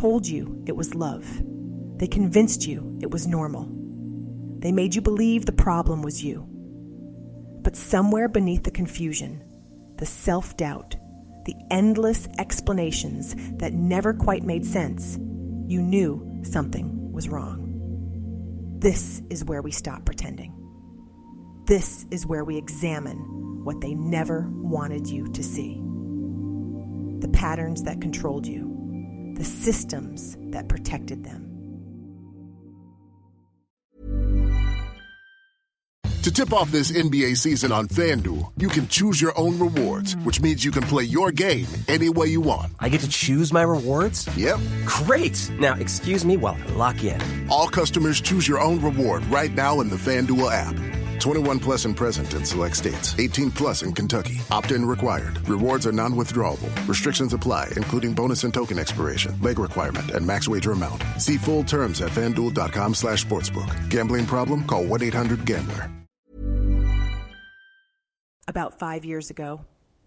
told you it was love. They convinced you it was normal. They made you believe the problem was you. But somewhere beneath the confusion, the self-doubt, the endless explanations that never quite made sense, you knew something was wrong. This is where we stop pretending. This is where we examine what they never wanted you to see. The patterns that controlled you, the systems that protected them. To tip off this NBA season on FanDuel, you can choose your own rewards, which means you can play your game any way you want. I get to choose my rewards? Yep. Great! Now, excuse me while I lock in. All customers choose your own reward right now in the FanDuel app. 21 plus and present in select states. 18 plus in Kentucky. Opt-in required. Rewards are non-withdrawable. Restrictions apply, including bonus and token expiration, leg requirement, and max wager amount. See full terms at FanDuel.com/sportsbook. Gambling problem? Call 1-800-GAMBLER. About 5 years ago,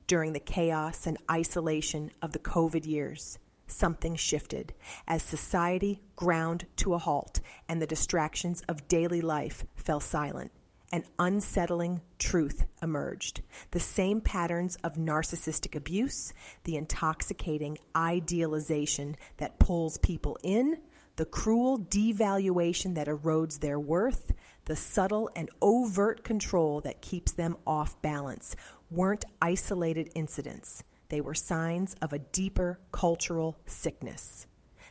during the chaos and isolation of the COVID years, something shifted as society ground to a halt and the distractions of daily life fell silent. An unsettling truth emerged. The same patterns of narcissistic abuse, the intoxicating idealization that pulls people in, the cruel devaluation that erodes their worth, the subtle and overt control that keeps them off balance, weren't isolated incidents. They were signs of a deeper cultural sickness.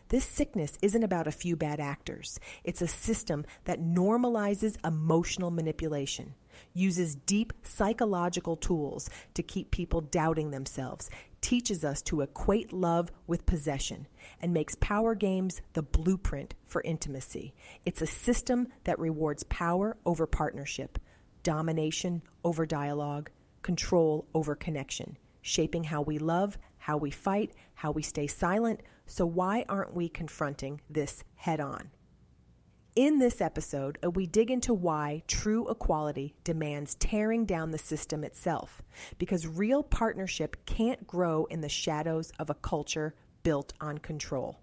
This sickness isn't about a few bad actors. It's a system that normalizes emotional manipulation, uses deep psychological tools to keep people doubting themselves, teaches us to equate love with possession, and makes power games the blueprint for intimacy. It's a system that rewards power over partnership, domination over dialogue, control over connection, shaping how we love, how we fight, how we stay silent. So why aren't we confronting this head on? In this episode, we dig into why true equality demands tearing down the system itself, because real partnership can't grow in the shadows of a culture built on control.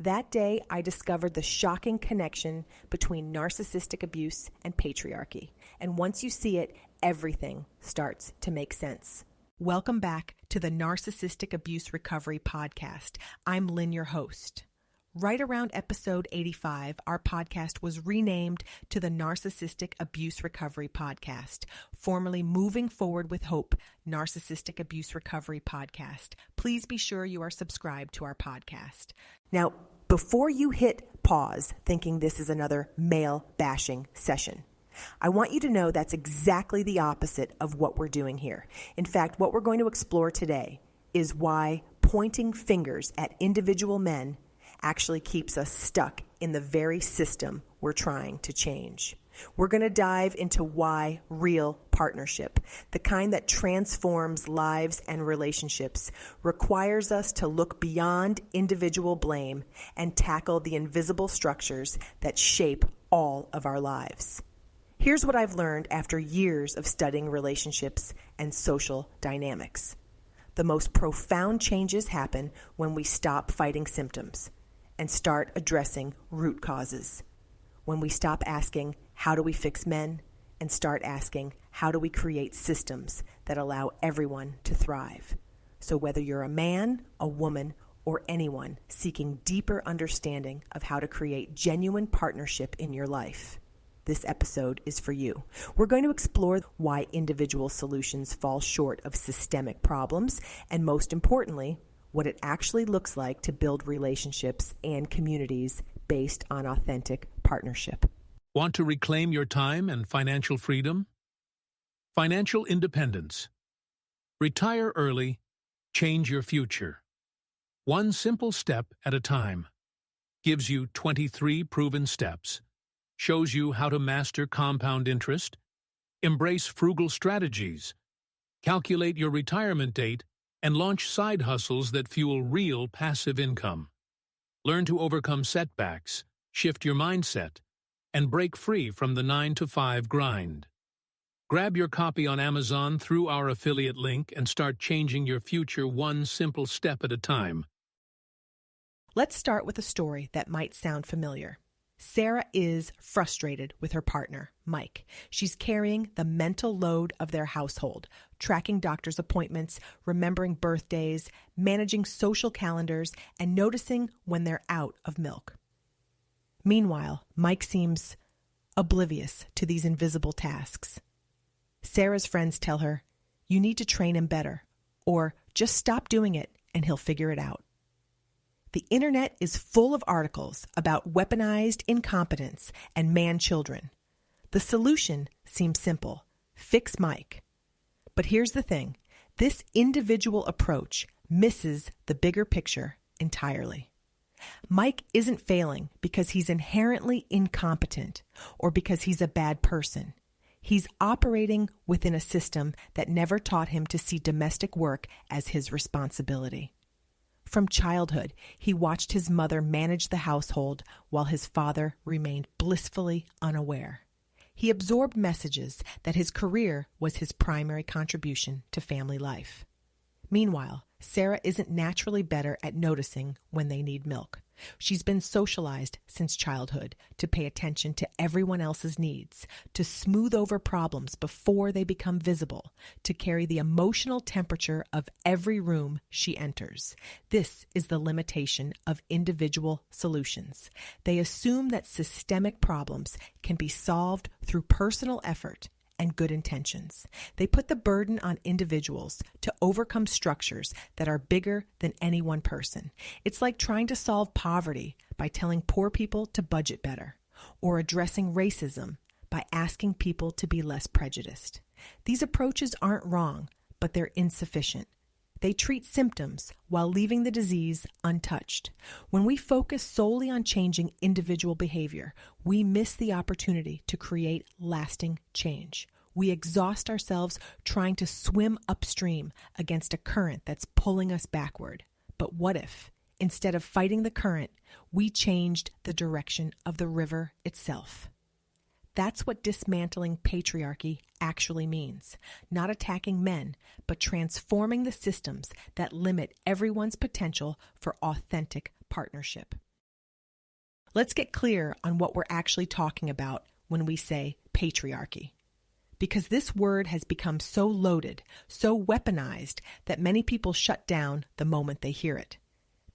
That day, I discovered the shocking connection between narcissistic abuse and patriarchy. And once you see it, everything starts to make sense. Welcome back to the Narcissistic Abuse Recovery Podcast. I'm Lynn, your host. Right around episode 85, our podcast was renamed to the Narcissistic Abuse Recovery Podcast, formerly Moving Forward with Hope, Narcissistic Abuse Recovery Podcast. Please be sure you are subscribed to our podcast. Now, before you hit pause thinking this is another male bashing session, I want you to know that's exactly the opposite of what we're doing here. In fact, what we're going to explore today is why pointing fingers at individual men actually keeps us stuck in the very system we're trying to change. We're going to dive into why real partnership, the kind that transforms lives and relationships, requires us to look beyond individual blame and tackle the invisible structures that shape all of our lives. Here's what I've learned after years of studying relationships and social dynamics. The most profound changes happen when we stop fighting symptoms and start addressing root causes. When we stop asking, how do we fix men? And start asking, how do we create systems that allow everyone to thrive? So whether you're a man, a woman, or anyone seeking deeper understanding of how to create genuine partnership in your life, this episode is for you. We're going to explore why individual solutions fall short of systemic problems, and most importantly, what it actually looks like to build relationships and communities based on authentic partnership. Want to reclaim your time and financial freedom? Financial independence. Retire early. Change your future. One simple step at a time. Gives you 23 proven steps. Shows you how to master compound interest, embrace frugal strategies, calculate your retirement date, and launch side hustles that fuel real passive income. Learn to overcome setbacks, shift your mindset, and break free from the 9-to-5 grind. Grab your copy on Amazon through our affiliate link and start changing your future one simple step at a time. Let's start with a story that might sound familiar. Sarah is frustrated with her partner, Mike. She's carrying the mental load of their household, tracking doctor's appointments, remembering birthdays, managing social calendars, and noticing when they're out of milk. Meanwhile, Mike seems oblivious to these invisible tasks. Sarah's friends tell her, "You need to train him better," or "Just stop doing it and he'll figure it out." The internet is full of articles about weaponized incompetence and man-children. The solution seems simple: fix Mike. But here's the thing: this individual approach misses the bigger picture entirely. Mike isn't failing because he's inherently incompetent or because he's a bad person. He's operating within a system that never taught him to see domestic work as his responsibility. From childhood, he watched his mother manage the household while his father remained blissfully unaware. He absorbed messages that his career was his primary contribution to family life. Meanwhile, Sarah isn't naturally better at noticing when they need milk. She's been socialized since childhood to pay attention to everyone else's needs, to smooth over problems before they become visible, to carry the emotional temperature of every room she enters. This is the limitation of individual solutions. They assume that systemic problems can be solved through personal effort and good intentions. They put the burden on individuals to overcome structures that are bigger than any one person. It's like trying to solve poverty by telling poor people to budget better, or addressing racism by asking people to be less prejudiced. These approaches aren't wrong, but they're insufficient. They treat symptoms while leaving the disease untouched. When we focus solely on changing individual behavior, we miss the opportunity to create lasting change. We exhaust ourselves trying to swim upstream against a current that's pulling us backward. But what if, instead of fighting the current, we changed the direction of the river itself? That's what dismantling patriarchy actually means. Not attacking men, but transforming the systems that limit everyone's potential for authentic partnership. Let's get clear on what we're actually talking about when we say patriarchy. Because this word has become so loaded, so weaponized, that many people shut down the moment they hear it.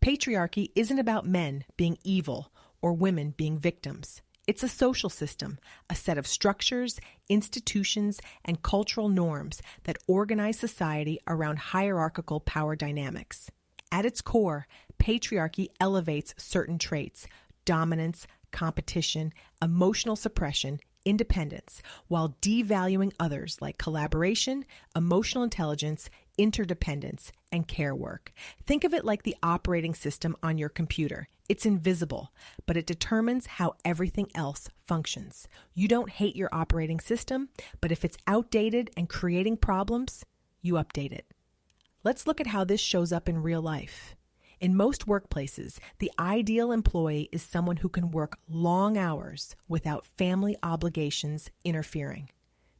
Patriarchy isn't about men being evil or women being victims. It's a social system, a set of structures, institutions, and cultural norms that organize society around hierarchical power dynamics. At its core, patriarchy elevates certain traits: dominance, competition, emotional suppression, independence, while devaluing others like collaboration, emotional intelligence, interdependence, and care work. Think of it like the operating system on your computer. It's invisible, but it determines how everything else functions. You don't hate your operating system, but if it's outdated and creating problems, you update it. Let's look at how this shows up in real life. In most workplaces, the ideal employee is someone who can work long hours without family obligations interfering.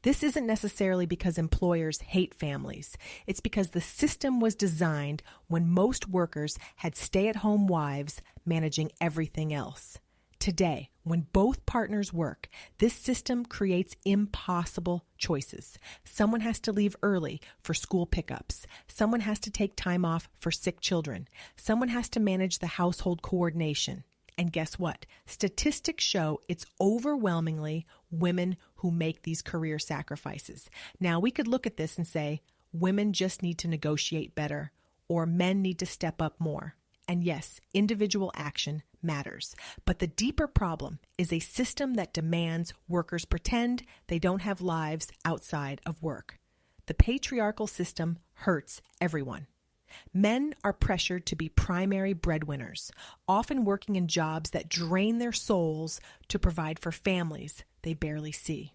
This isn't necessarily because employers hate families. It's because the system was designed when most workers had stay-at-home wives managing everything else. Today, when both partners work, this system creates impossible choices. Someone has to leave early for school pickups. Someone has to take time off for sick children. Someone has to manage the household coordination. And guess what? Statistics show it's overwhelmingly women who make these career sacrifices. Now, we could look at this and say, women just need to negotiate better, or men need to step up more. And yes, individual action matters. But the deeper problem is a system that demands workers pretend they don't have lives outside of work. The patriarchal system hurts everyone. Men are pressured to be primary breadwinners, often working in jobs that drain their souls to provide for families they barely see.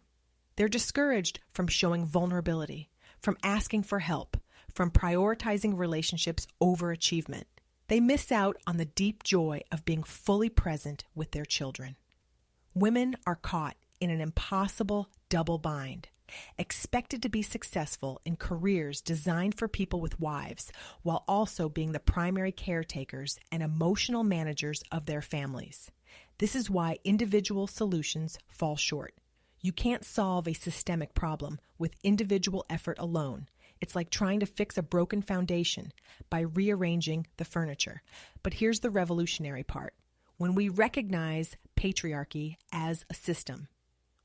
They're discouraged from showing vulnerability, from asking for help, from prioritizing relationships over achievement. They miss out on the deep joy of being fully present with their children. Women are caught in an impossible double bind. expected to be successful in careers designed for people with wives, while also being the primary caretakers and emotional managers of their families. This is why individual solutions fall short. You can't solve a systemic problem with individual effort alone. It's like trying to fix a broken foundation by rearranging the furniture. But here's the revolutionary part. When we recognize patriarchy as a system,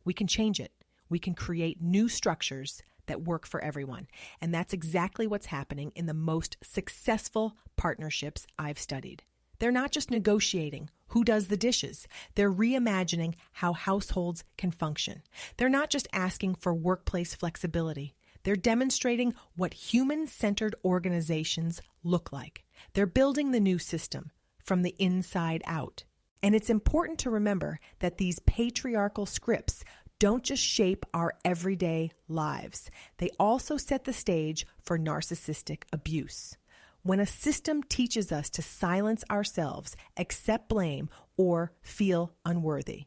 we can change it. We can create new structures that work for everyone. And that's exactly what's happening in the most successful partnerships I've studied. They're not just negotiating who does the dishes. They're reimagining how households can function. They're not just asking for workplace flexibility. They're demonstrating what human-centered organizations look like. They're building the new system from the inside out. And it's important to remember that these patriarchal scripts don't just shape our everyday lives. They also set the stage for narcissistic abuse. When a system teaches us to silence ourselves, accept blame, or feel unworthy,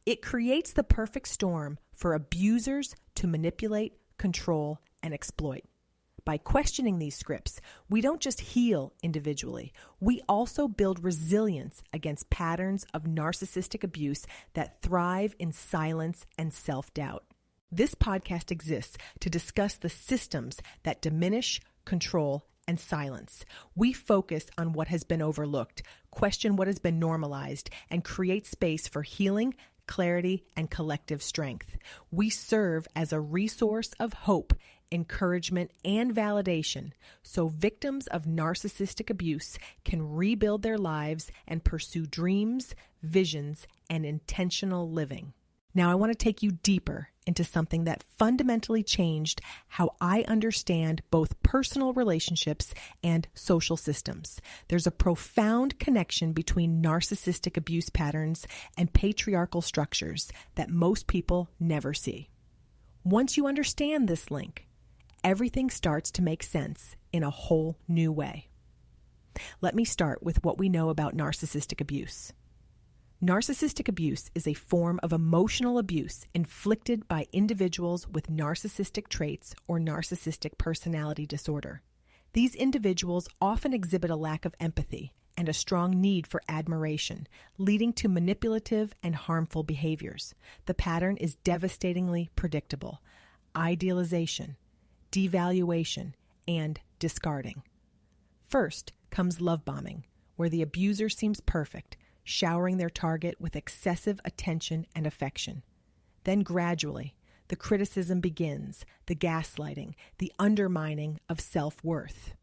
it creates the perfect storm for abusers to manipulate, control, and exploit. By questioning these scripts, we don't just heal individually, we also build resilience against patterns of narcissistic abuse that thrive in silence and self-doubt. This podcast exists to discuss the systems that diminish, control, and silence. We focus on what has been overlooked, question what has been normalized, and create space for healing, clarity, and collective strength. We serve as a resource of hope, encouragement, and validation so victims of narcissistic abuse can rebuild their lives and pursue dreams, visions, and intentional living. Now, I want to take you deeper into something that fundamentally changed how I understand both personal relationships and social systems. There's a profound connection between narcissistic abuse patterns and patriarchal structures that most people never see. Once you understand this link, everything starts to make sense in a whole new way. Let me start with what we know about narcissistic abuse. Narcissistic abuse is a form of emotional abuse inflicted by individuals with narcissistic traits or narcissistic personality disorder. These individuals often exhibit a lack of empathy and a strong need for admiration, leading to manipulative and harmful behaviors. The pattern is devastatingly predictable: idealization, devaluation, and discarding. First comes love bombing, where the abuser seems perfect, showering their target with excessive attention and affection. Then gradually, the criticism begins, the gaslighting, the undermining of self-worth.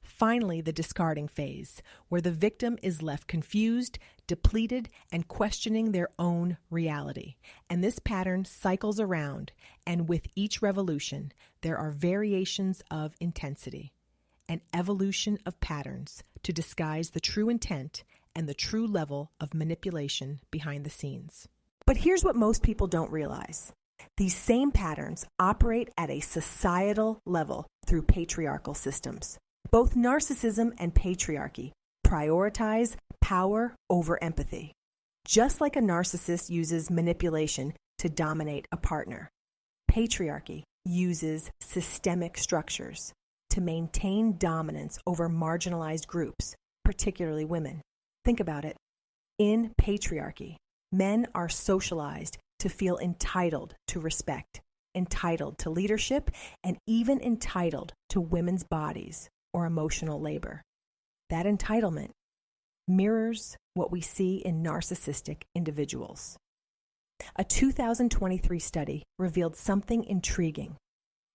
Finally, the discarding phase, where the victim is left confused, depleted, and questioning their own reality. And this pattern cycles around, and with each revolution, there are variations of intensity, an evolution of patterns to disguise the true intent and the true level of manipulation behind the scenes. But here's what most people don't realize. These same patterns operate at a societal level through patriarchal systems. Both narcissism and patriarchy prioritize power over empathy. Just like a narcissist uses manipulation to dominate a partner, patriarchy uses systemic structures to maintain dominance over marginalized groups, particularly women. Think about it. In patriarchy, men are socialized to feel entitled to respect, entitled to leadership, and even entitled to women's bodies or emotional labor. That entitlement mirrors what we see in narcissistic individuals. A 2023 study revealed something intriguing.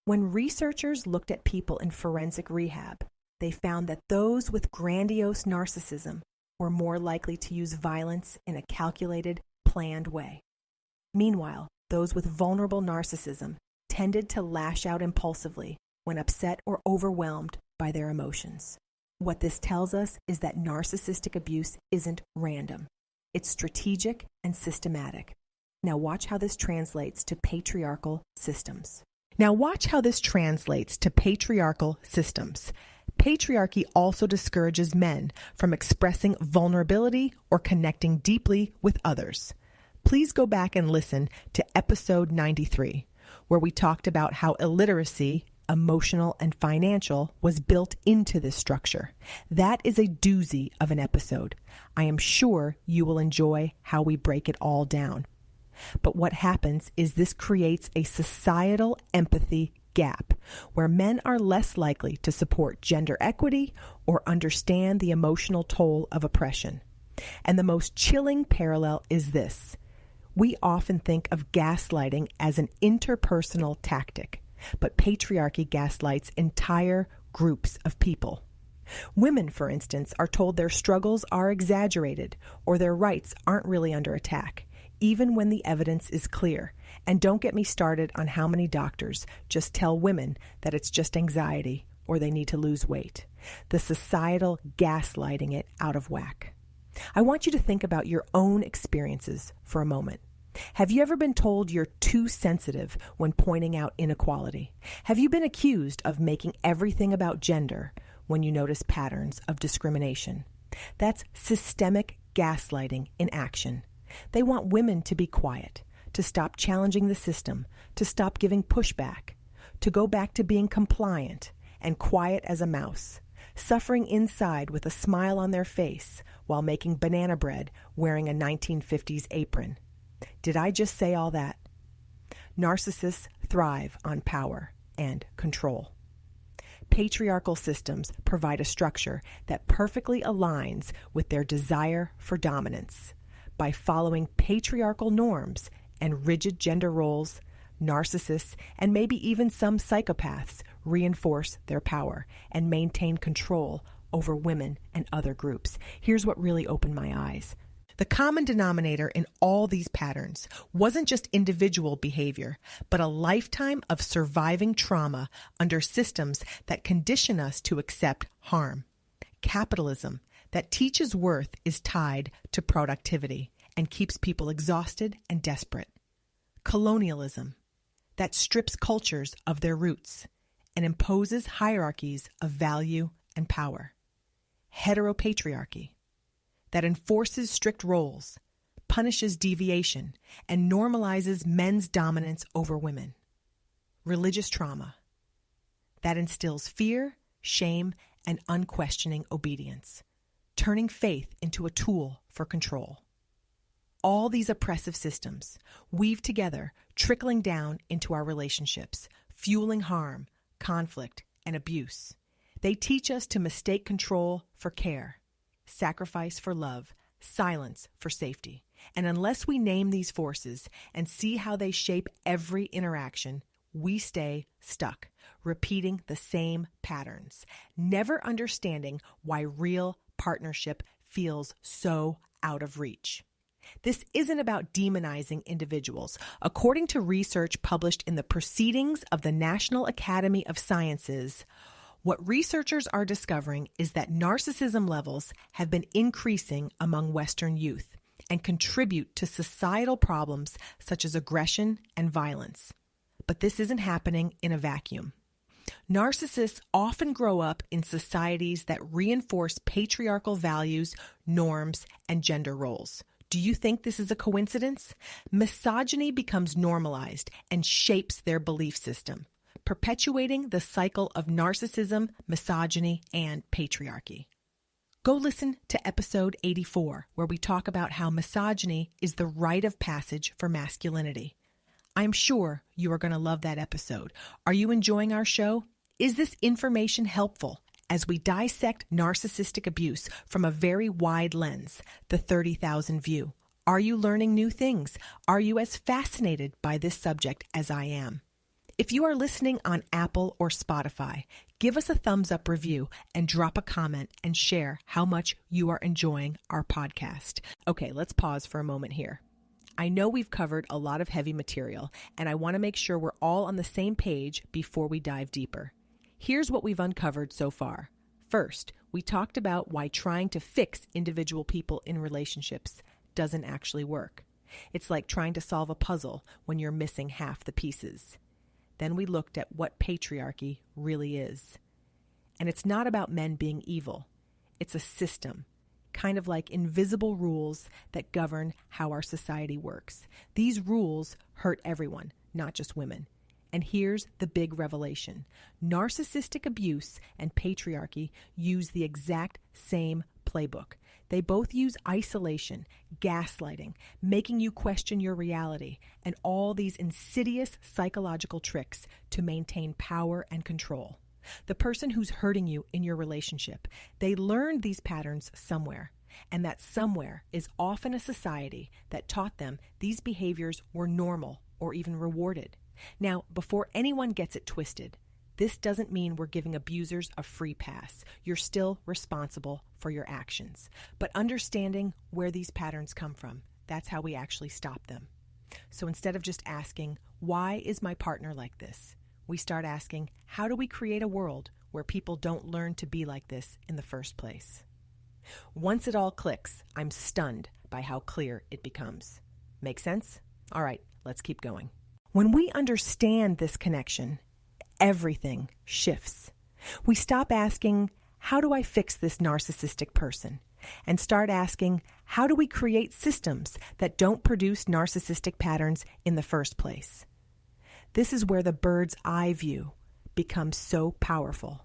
When researchers looked at people in forensic rehab, they found that those with grandiose narcissism were more likely to use violence in a calculated, planned way. Meanwhile, those with vulnerable narcissism tended to lash out impulsively when upset or overwhelmed by their emotions. What this tells us is that narcissistic abuse isn't random. It's strategic and systematic. Now watch how this translates to patriarchal systems. Patriarchy also discourages men from expressing vulnerability or connecting deeply with others. Please go back and listen to episode 93, where we talked about how illiteracy, emotional and financial, was built into this structure. That is a doozy of an episode. I am sure you will enjoy how we break it all down. But what happens is this creates a societal empathy gap where men are less likely to support gender equity or understand the emotional toll of oppression. And the most chilling parallel is this. We often think of gaslighting as an interpersonal tactic, but patriarchy gaslights entire groups of people. Women, for instance, are told their struggles are exaggerated or their rights aren't really under attack, even when the evidence is clear. And don't get me started on how many doctors just tell women that it's just anxiety or they need to lose weight. The societal gaslighting it out of whack. I want you to think about your own experiences for a moment. Have you ever been told you're too sensitive when pointing out inequality? Have you been accused of making everything about gender when you notice patterns of discrimination? That's systemic gaslighting in action. They want women to be quiet, to stop challenging the system, to stop giving pushback, to go back to being compliant and quiet as a mouse, suffering inside with a smile on their face while making banana bread wearing a 1950s apron. Did I just say all that? Narcissists thrive on power and control. Patriarchal systems provide a structure that perfectly aligns with their desire for dominance. By following patriarchal norms and rigid gender roles, narcissists and maybe even some psychopaths reinforce their power and maintain control over women and other groups. Here's what really opened my eyes. The common denominator in all these patterns wasn't just individual behavior, but a lifetime of surviving trauma under systems that condition us to accept harm. Capitalism that teaches worth is tied to productivity and keeps people exhausted and desperate. Colonialism that strips cultures of their roots and imposes hierarchies of value and power. Heteropatriarchy that enforces strict roles, punishes deviation, and normalizes men's dominance over women. Religious trauma that instills fear, shame, and unquestioning obedience, turning faith into a tool for control. All these oppressive systems weave together, trickling down into our relationships, fueling harm, conflict, and abuse. They teach us to mistake control for care, sacrifice for love, silence for safety. And unless we name these forces and see how they shape every interaction, we stay stuck, repeating the same patterns, never understanding why real partnership feels so out of reach. This isn't about demonizing individuals. According to research published in the Proceedings of the National Academy of Sciences, what researchers are discovering is that narcissism levels have been increasing among Western youth and contribute to societal problems such as aggression and violence. But this isn't happening in a vacuum. Narcissists often grow up in societies that reinforce patriarchal values, norms, and gender roles. Do you think this is a coincidence? Misogyny becomes normalized and shapes their belief system, perpetuating the cycle of narcissism, misogyny, and patriarchy. Go listen to episode 84, where we talk about how misogyny is the rite of passage for masculinity. I'm sure you are going to love that episode. Are you enjoying our show? Is this information helpful as we dissect narcissistic abuse from a very wide lens, the 30,000 view? Are you learning new things? Are you as fascinated by this subject as I am? If you are listening on Apple or Spotify, give us a thumbs up review and drop a comment and share how much you are enjoying our podcast. Okay, let's pause for a moment here. I know we've covered a lot of heavy material, and I want to make sure we're all on the same page before we dive deeper. Here's what we've uncovered so far. First, we talked about why trying to fix individual people in relationships doesn't actually work. It's like trying to solve a puzzle when you're missing half the pieces. Then we looked at what patriarchy really is. And it's not about men being evil. It's a system, kind of like invisible rules that govern how our society works. These rules hurt everyone, not just women. And here's the big revelation. Narcissistic abuse and patriarchy use the exact same playbook. They both use isolation, gaslighting, making you question your reality, and all these insidious psychological tricks to maintain power and control. The person who's hurting you in your relationship, they learned these patterns somewhere, and that somewhere is often a society that taught them these behaviors were normal or even rewarded. Now, before anyone gets it twisted, this doesn't mean we're giving abusers a free pass. You're still responsible for your actions. But understanding where these patterns come from, that's how we actually stop them. So instead of just asking, why is my partner like this? We start asking, how do we create a world where people don't learn to be like this in the first place? Once it all clicks, I'm stunned by how clear it becomes. Make sense? All right, let's keep going. When we understand this connection, everything shifts. We stop asking, how do I fix this narcissistic person? And start asking, how do we create systems that don't produce narcissistic patterns in the first place? This is where the bird's eye view becomes so powerful.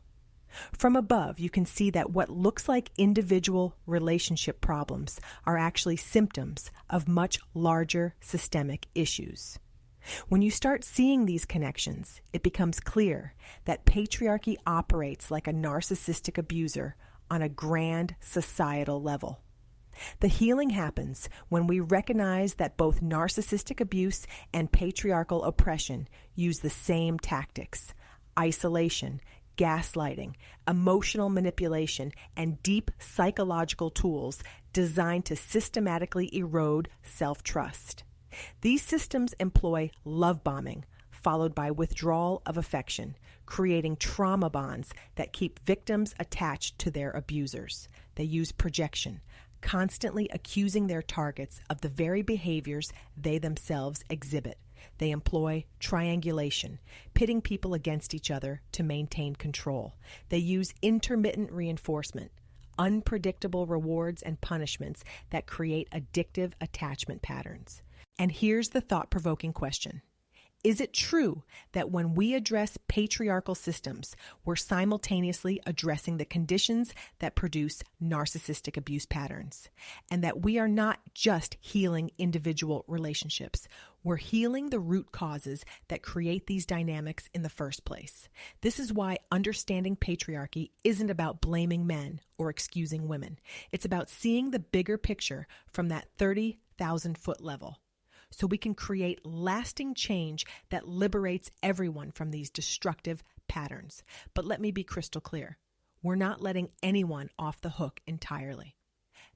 From above, you can see that what looks like individual relationship problems are actually symptoms of much larger systemic issues. When you start seeing these connections, it becomes clear that patriarchy operates like a narcissistic abuser on a grand societal level. The healing happens when we recognize that both narcissistic abuse and patriarchal oppression use the same tactics: isolation, gaslighting, emotional manipulation, and deep psychological tools designed to systematically erode self-trust. These systems employ love bombing, followed by withdrawal of affection, creating trauma bonds that keep victims attached to their abusers. They use projection, constantly accusing their targets of the very behaviors they themselves exhibit. They employ triangulation, pitting people against each other to maintain control. They use intermittent reinforcement, unpredictable rewards and punishments that create addictive attachment patterns. And here's the thought-provoking question. Is it true that when we address patriarchal systems, we're simultaneously addressing the conditions that produce narcissistic abuse patterns? And that we are not just healing individual relationships, we're healing the root causes that create these dynamics in the first place. This is why understanding patriarchy isn't about blaming men or excusing women. It's about seeing the bigger picture from that 30,000-foot level, so we can create lasting change that liberates everyone from these destructive patterns. But let me be crystal clear. We're not letting anyone off the hook entirely.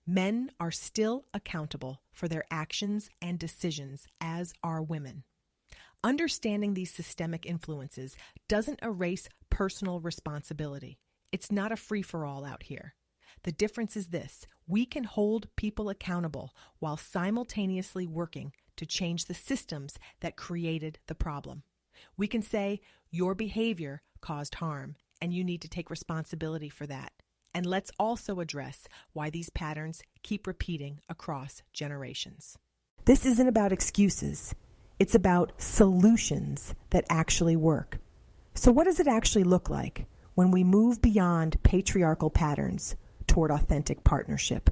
Men are still accountable for their actions and decisions, as are women. Understanding these systemic influences doesn't erase personal responsibility. It's not a free-for-all out here. The difference is this: we can hold people accountable while simultaneously working to change the systems that created the problem. We can say, your behavior caused harm, and you need to take responsibility for that. And let's also address why these patterns keep repeating across generations. This isn't about excuses. It's about solutions that actually work. So what does it actually look like when we move beyond patriarchal patterns toward authentic partnership?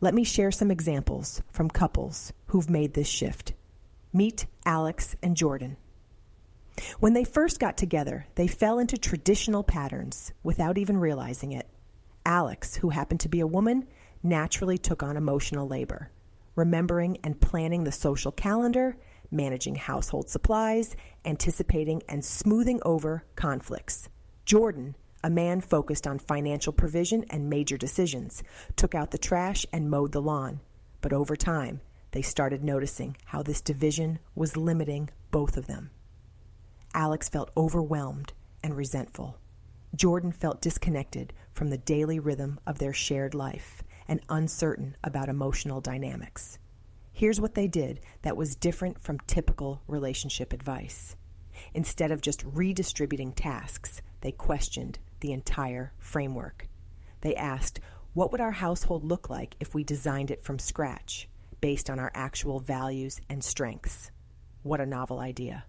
Let me share some examples from couples who've made this shift. Meet Alex and Jordan. When they first got together, they fell into traditional patterns without even realizing it. Alex, who happened to be a woman, naturally took on emotional labor, remembering and planning the social calendar, managing household supplies, anticipating and smoothing over conflicts. Jordan, a man focused on financial provision and major decisions, took out the trash and mowed the lawn. But over time, they started noticing how this division was limiting both of them. Alex felt overwhelmed and resentful. Jordan felt disconnected from the daily rhythm of their shared life and uncertain about emotional dynamics. Here's what they did that was different from typical relationship advice. Instead of just redistributing tasks, they questioned the entire framework. They asked, what would our household look like if we designed it from scratch, based on our actual values and strengths? What a novel idea.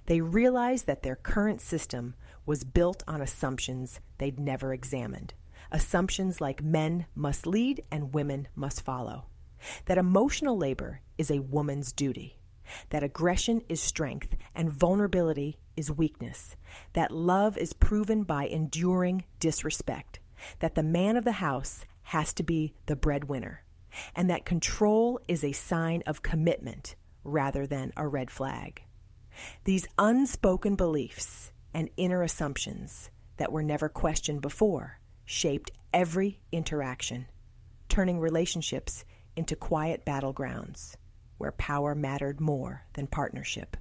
They realized that their current system was built on assumptions they'd never examined. Assumptions like men must lead and women must follow. That emotional labor is a woman's duty. That aggression is strength and vulnerability is weakness. That love is proven by enduring disrespect. That the man of the house has to be the breadwinner. And that control is a sign of commitment rather than a red flag. These unspoken beliefs and inner assumptions that were never questioned before shaped every interaction, turning relationships into quiet battlegrounds where power mattered more than partnership,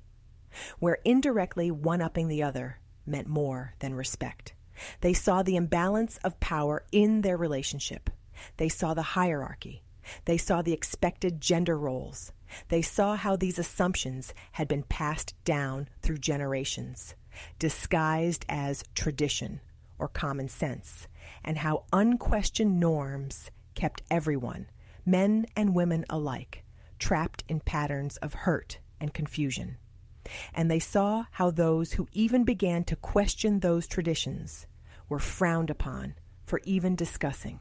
where indirectly one-upping the other meant more than respect. They saw the imbalance of power in their relationship. They saw the hierarchy. They saw the expected gender roles. They saw how these assumptions had been passed down through generations, disguised as tradition or common sense, and how unquestioned norms kept everyone, men and women alike, trapped in patterns of hurt and confusion. And they saw how those who even began to question those traditions were frowned upon for even discussing.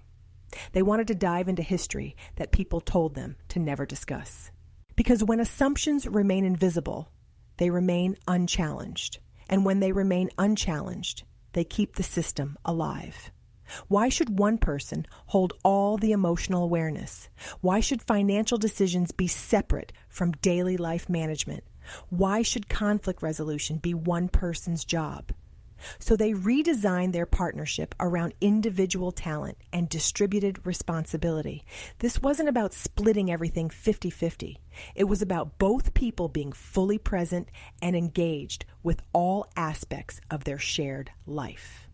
They wanted to dive into history that people told them to never discuss. Because when assumptions remain invisible, they remain unchallenged. And when they remain unchallenged, they keep the system alive. Why should one person hold all the emotional awareness? Why should financial decisions be separate from daily life management? Why should conflict resolution be one person's job? So they redesigned their partnership around individual talent and distributed responsibility. This wasn't about splitting everything 50-50. It was about both people being fully present and engaged with all aspects of their shared life.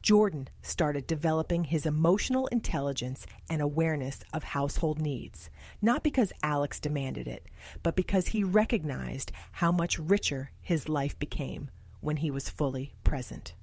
Jordan started developing his emotional intelligence and awareness of household needs, not because Alex demanded it, but because he recognized how much richer his life became when he was fully present.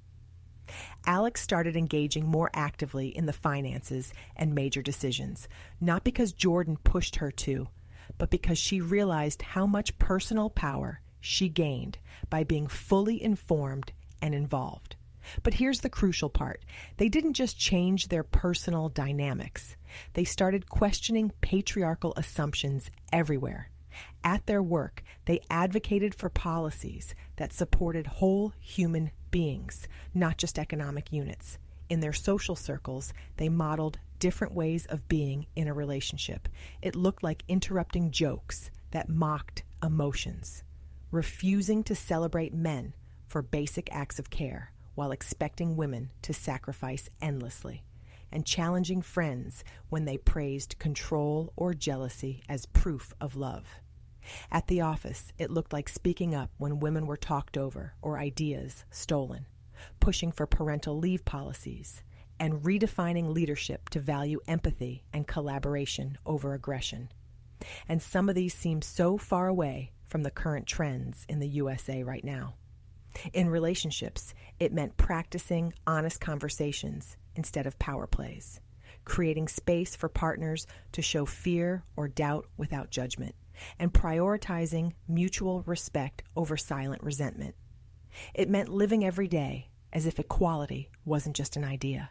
Alex started engaging more actively in the finances and major decisions, not because Jordan pushed her to, but because she realized how much personal power she gained by being fully informed and involved. But here's the crucial part. They didn't just change their personal dynamics. They started questioning patriarchal assumptions everywhere. At their work, they advocated for policies that supported whole human beings, not just economic units. In their social circles, they modeled different ways of being in a relationship. It looked like interrupting jokes that mocked emotions, refusing to celebrate men for basic acts of care while expecting women to sacrifice endlessly, and challenging friends when they praised control or jealousy as proof of love. At the office, it looked like speaking up when women were talked over or ideas stolen, pushing for parental leave policies, and redefining leadership to value empathy and collaboration over aggression. And some of these seem so far away from the current trends in the USA right now. In relationships, it meant practicing honest conversations instead of power plays, creating space for partners to show fear or doubt without judgment, and prioritizing mutual respect over silent resentment. It meant living every day as if equality wasn't just an idea,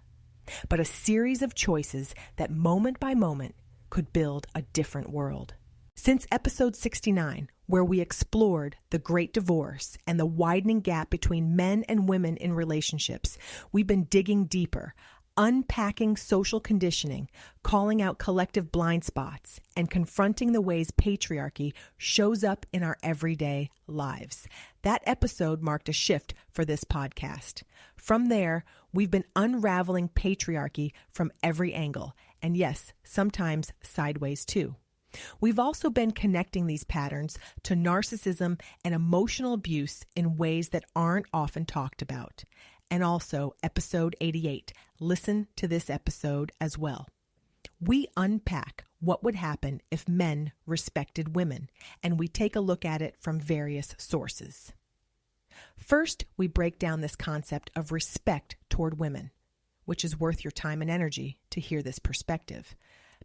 but a series of choices that moment by moment could build a different world. Since episode 69, where we explored the Great Divorce and the widening gap between men and women in relationships, we've been digging deeper, unpacking social conditioning, calling out collective blind spots, and confronting the ways patriarchy shows up in our everyday lives. That episode marked a shift for this podcast. From there, we've been unraveling patriarchy from every angle, and yes, sometimes sideways too. We've also been connecting these patterns to narcissism and emotional abuse in ways that aren't often talked about. And also, episode 88. Listen to this episode as well. We unpack what would happen if men respected women, and we take a look at it from various sources. First, we break down this concept of respect toward women, which is worth your time and energy to hear this perspective.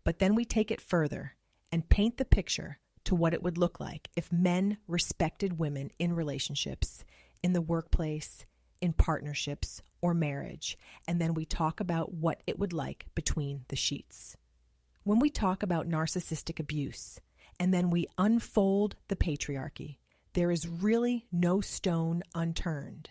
But then we take it further and paint the picture to what it would look like if men respected women in relationships, in the workplace, in partnerships, or marriage, and then we talk about what it would like between the sheets. When we talk about narcissistic abuse, and then we unfold the patriarchy, there is really no stone unturned.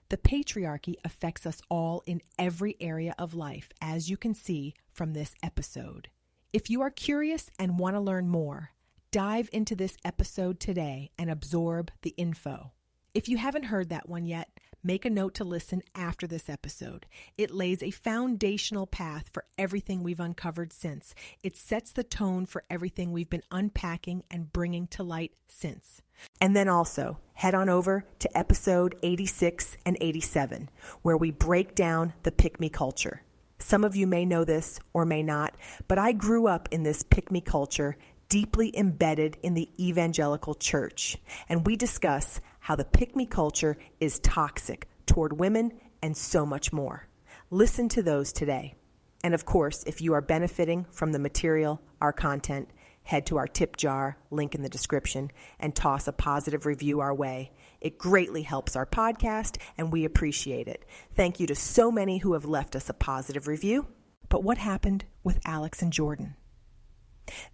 The patriarchy affects us all in every area of life, as you can see from this episode. If you are curious and want to learn more, dive into this episode today and absorb the info. If you haven't heard that one yet, make a note to listen after this episode. It lays a foundational path for everything we've uncovered since. It sets the tone for everything we've been unpacking and bringing to light since. And then also, head on over to episode 86 and 87, where we break down the pick-me culture. Some of you may know this or may not, but I grew up in this pick-me culture deeply embedded in the evangelical church, and we discuss how the pick-me culture is toxic toward women and so much more. Listen to those today. And of course, if you are benefiting from the material, our content, head to our tip jar, link in the description, and toss a positive review our way. It greatly helps our podcast, and we appreciate it. Thank you to so many who have left us a positive review. But what happened with Alex and Jordan?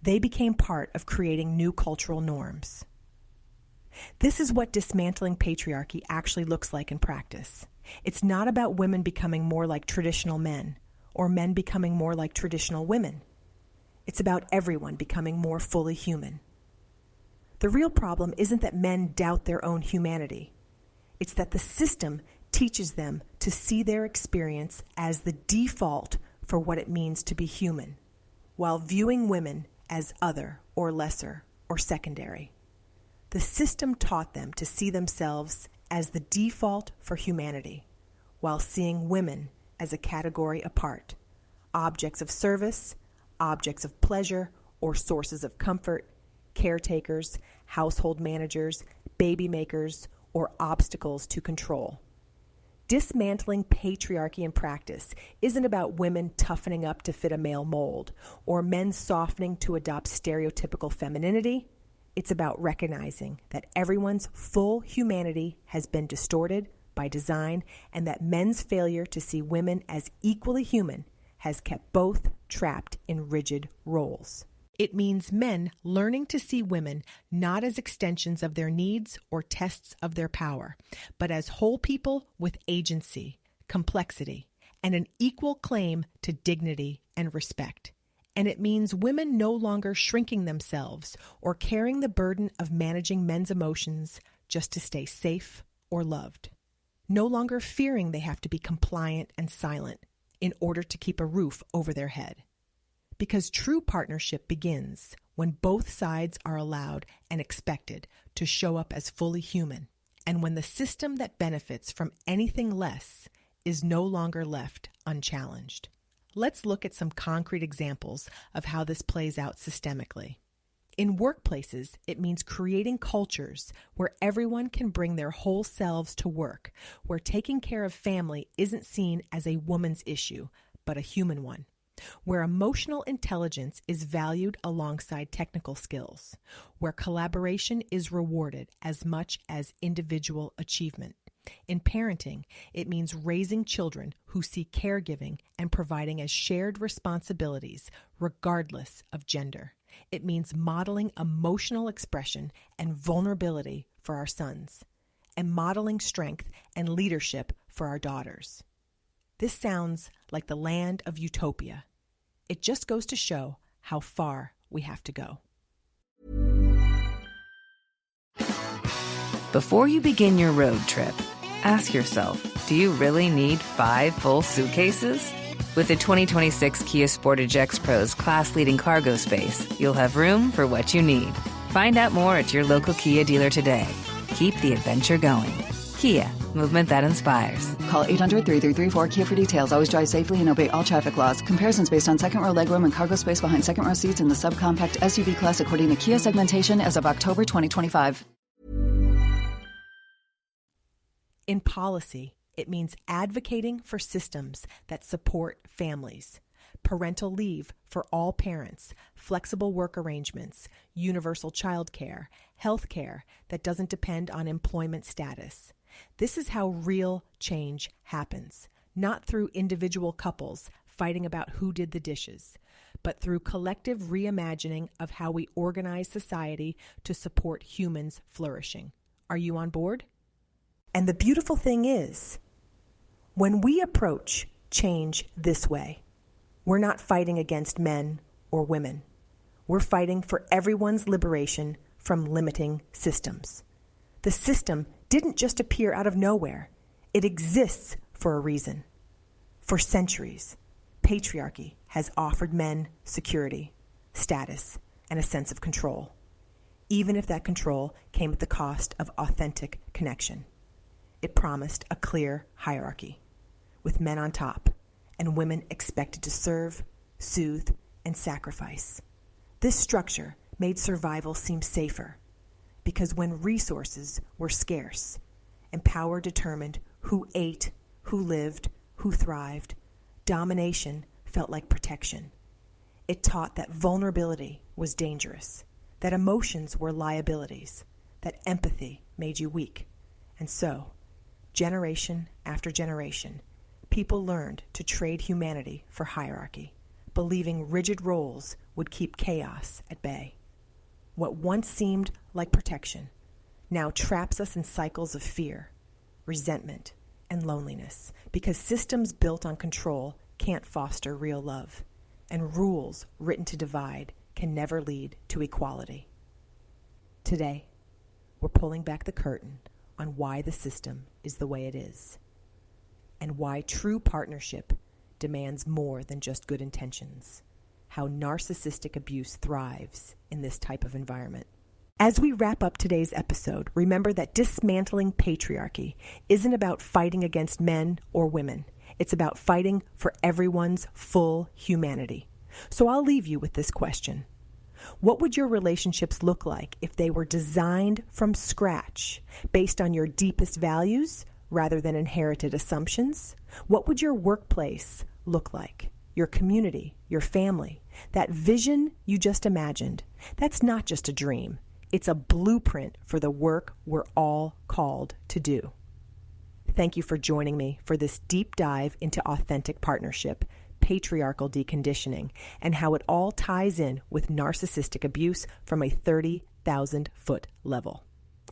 They became part of creating new cultural norms. This is what dismantling patriarchy actually looks like in practice. It's not about women becoming more like traditional men or men becoming more like traditional women. It's about everyone becoming more fully human. The real problem isn't that men doubt their own humanity. It's that the system teaches them to see their experience as the default for what it means to be human, while viewing women as other or lesser or secondary. The system taught them to see themselves as the default for humanity, while seeing women as a category apart, objects of service, objects of pleasure, or sources of comfort, caretakers, household managers, baby makers, or obstacles to control. Dismantling patriarchy in practice isn't about women toughening up to fit a male mold or men softening to adopt stereotypical femininity. It's about recognizing that everyone's full humanity has been distorted by design and that men's failure to see women as equally human has kept both trapped in rigid roles. It means men learning to see women not as extensions of their needs or tests of their power, but as whole people with agency, complexity, and an equal claim to dignity and respect. And it means women no longer shrinking themselves or carrying the burden of managing men's emotions just to stay safe or loved. No longer fearing they have to be compliant and silent in order to keep a roof over their head. Because true partnership begins when both sides are allowed and expected to show up as fully human, and when the system that benefits from anything less is no longer left unchallenged. Let's look at some concrete examples of how this plays out systemically. In workplaces, it means creating cultures where everyone can bring their whole selves to work, where taking care of family isn't seen as a woman's issue, but a human one, where emotional intelligence is valued alongside technical skills, where collaboration is rewarded as much as individual achievement. In parenting, it means raising children who see caregiving and providing as shared responsibilities, regardless of gender. It means modeling emotional expression and vulnerability for our sons, and modeling strength and leadership for our daughters. This sounds like the land of utopia. It just goes to show how far we have to go. Before you begin your road trip, ask yourself, do you really need 5 full suitcases? With the 2026 Kia Sportage X-Pro's class-leading cargo space, you'll have room for what you need. Find out more at your local Kia dealer today. Keep the adventure going. Kia, movement that inspires. Call 800-3334-KIA for details. Always drive safely and obey all traffic laws. Comparisons based on second row legroom and cargo space behind second row seats in the subcompact SUV class according to Kia segmentation as of October 2025. In policy, it means advocating for systems that support families, parental leave for all parents, flexible work arrangements, universal child care, health care that doesn't depend on employment status. This is how real change happens, not through individual couples fighting about who did the dishes, but through collective reimagining of how we organize society to support humans flourishing. Are you on board? And the beautiful thing is, when we approach change this way, we're not fighting against men or women. We're fighting for everyone's liberation from limiting systems. The system didn't just appear out of nowhere. It exists for a reason. For centuries, patriarchy has offered men security, status, and a sense of control, even if that control came at the cost of authentic connection. It promised a clear hierarchy, with men on top and women expected to serve, soothe, and sacrifice. This structure made survival seem safer, because when resources were scarce and power determined who ate, who lived, who thrived, domination felt like protection. It taught that vulnerability was dangerous, that emotions were liabilities, that empathy made you weak. And so, generation after generation, people learned to trade humanity for hierarchy, believing rigid roles would keep chaos at bay. What once seemed like protection now traps us in cycles of fear, resentment, and loneliness, because systems built on control can't foster real love, and rules written to divide can never lead to equality. Today, we're pulling back the curtain on why the system is the way it is, and why true partnership demands more than just good intentions, how narcissistic abuse thrives in this type of environment. As we wrap up today's episode, remember that dismantling patriarchy isn't about fighting against men or women. It's about fighting for everyone's full humanity. So I'll leave you with this question. What would your relationships look like if they were designed from scratch, based on your deepest values rather than inherited assumptions? What would your workplace look like? Your community, your family, that vision you just imagined? That's not just a dream. It's a blueprint for the work we're all called to do. Thank you for joining me for this deep dive into authentic partnership, patriarchal deconditioning, and how it all ties in with narcissistic abuse from a 30,000-foot level.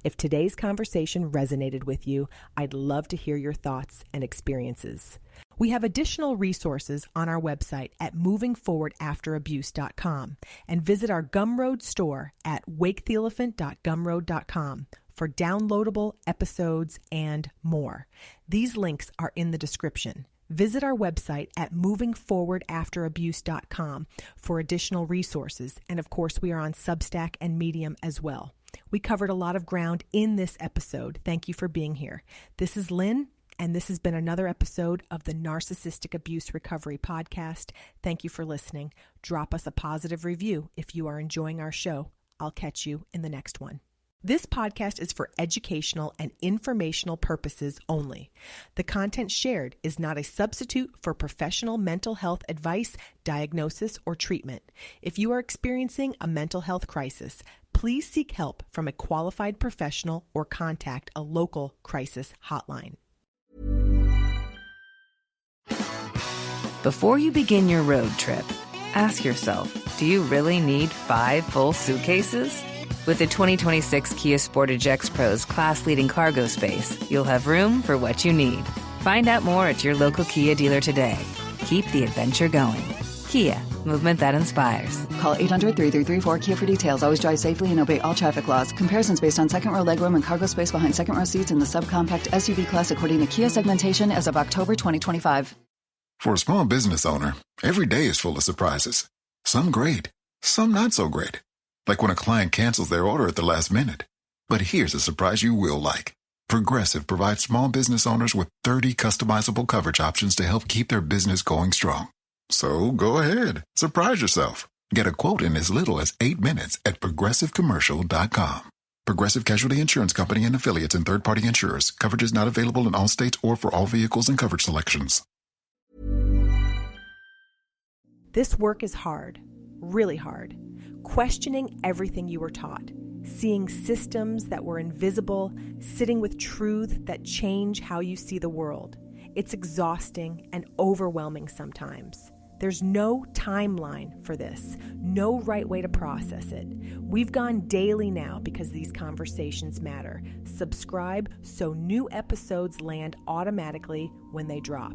If today's conversation resonated with you, I'd love to hear your thoughts and experiences. We have additional resources on our website at movingforwardafterabuse.com, and visit our Gumroad store at waketheelephant.gumroad.com for downloadable episodes and more. These links are in the description. Visit our website at movingforwardafterabuse.com for additional resources, and of course we are on Substack and Medium as well. We covered a lot of ground in this episode. Thank you for being here. This is Lynn, and this has been another episode of the Narcissistic Abuse Recovery Podcast. Thank you for listening. Drop us a positive review if you are enjoying our show. I'll catch you in the next one. This podcast is for educational and informational purposes only. The content shared is not a substitute for professional mental health advice, diagnosis, or treatment. If you are experiencing a mental health crisis, please seek help from a qualified professional or contact a local crisis hotline. Before you begin your road trip, ask yourself, do you really need 5 full suitcases? With the 2026 Kia Sportage X-Pro's class-leading cargo space, you'll have room for what you need. Find out more at your local Kia dealer today. Keep the adventure going. Kia, movement that inspires. Call 800-3334-KIA for details. Always drive safely and obey all traffic laws. Comparisons based on second row legroom and cargo space behind second row seats in the subcompact SUV class according to Kia segmentation as of October 2025. For a small business owner, every day is full of surprises. Some great, some not so great. Like when a client cancels their order at the last minute. But here's a surprise you will like. Progressive provides small business owners with 30 customizable coverage options to help keep their business going strong. So go ahead, surprise yourself. Get a quote in as little as 8 minutes at progressivecommercial.com. Progressive Casualty Insurance Company and affiliates and third-party insurers. Coverage is not available in all states or for all vehicles and coverage selections. This work is hard, really hard. Questioning everything you were taught, seeing systems that were invisible, sitting with truth that change how you see the world. It's exhausting and overwhelming sometimes. There's no timeline for this, no right way to process it. We've gone daily now because these conversations matter. Subscribe so new episodes land automatically when they drop.